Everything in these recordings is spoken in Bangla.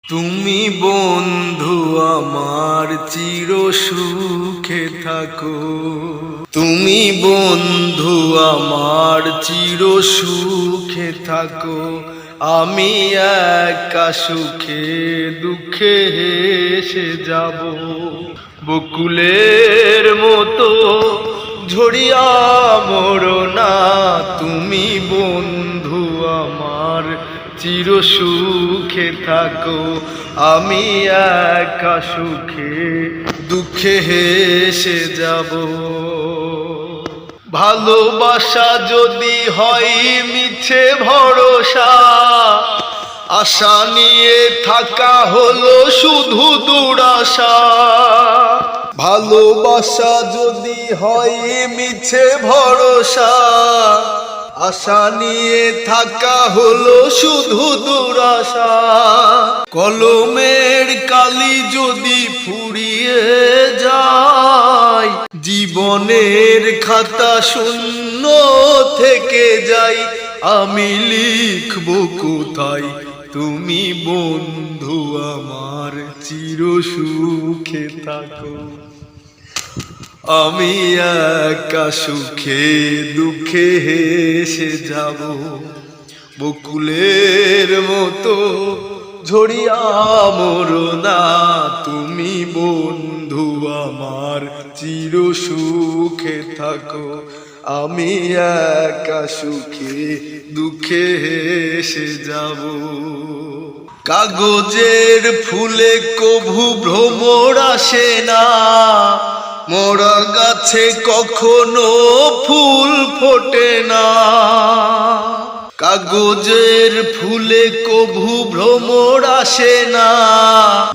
তুমি বন্ধু আমার চির সুখে থাকো, তুমি বন্ধু আমার চির সুখে থাকো। আমি একা সুখে দুঃখে হেসে যাব, বকুলের মতো ঝরিয়া মরো না। তুমি বন্ধু আমার চির সুখে থাকো, আমি একা সুখে দুঃখে হেসে যাব। ভালোবাসা যদি হয় মিছে ভরসা, আশা নিয়ে থাকা হলো শুধু দুরাশা। ভালোবাসা যদি হয় মিছে ভরসা, আশা নিয়ে থাকা হলো শুধু দুরাশা। কলমের কালি যদি ফুরিয়ে যায়, জীবনের খাতা শূন্য থেকে যায়। আমি লিখব কোথায় তুমি বন্ধু আমার চির সুখে থাকো। আমি একা সুখে দুঃখে হেসে যাব, বকুলের মতো ঝরিয়া মরো না। তুমি বন্ধু আমার চির সুখে থাকো, আমি একা সুখে দুঃখে হেসে যাব। কাগজের ফুলে কভু ভ্রমর আসে না, মরা গাছে কখনো ফুল ফোটে না। কাগজের ফুলে কভু ভ্রমর আসে না,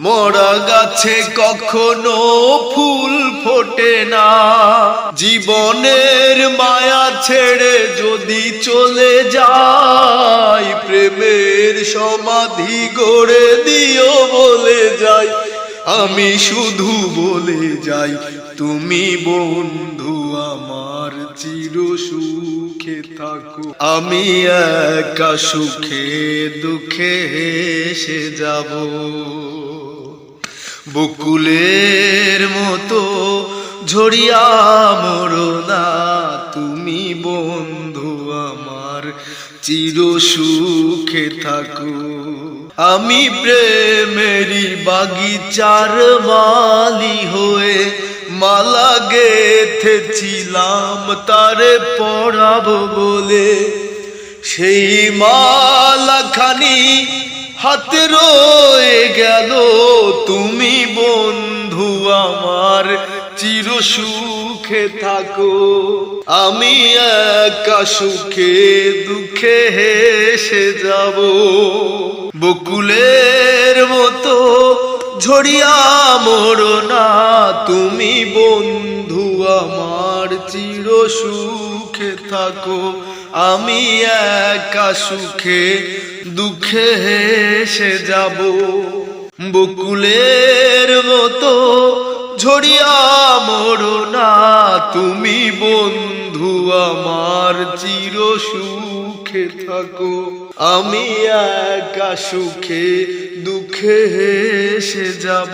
মরা গাছে কখনো ফুল ফোটে না। জীবনের মায়া ছেড়ে যদি চলে যাই, প্রেমের সমাধি গড়ে দিও বলে যাই। আমি শুধু বলে যাই তুমি বন্ধু আমার চির সুখে থাকো। আমি একা সুখে দুঃখে হেসে যাব, বকুলের মতো ঝরিয়া মরো না। তুমি বন্ধু আমার চির সুখে থাকো। আমি প্রেমেরই বাগিচার মালি হয়ে মালা গেথেছিলাম তারে পরাবো বলে। সেই মালাখানি হাতে রয়ে গেল, তুমি বন্ধু আমার চির সুখে থাকো। আমি একা সুখে দুঃখে হেসে যাব, বকুলের মতো ঝরিয়া মরো না। তুমি বন্ধু আমার চির সুখে থাকো, আমি একা সুখে দুঃখে হেসে যাব, বকুলের মতো ঝরিয়া মরো না। তুমি বন্ধু আমার চির সুখে থাকো, আমি একা সুখে দুঃখে হেসে যাব।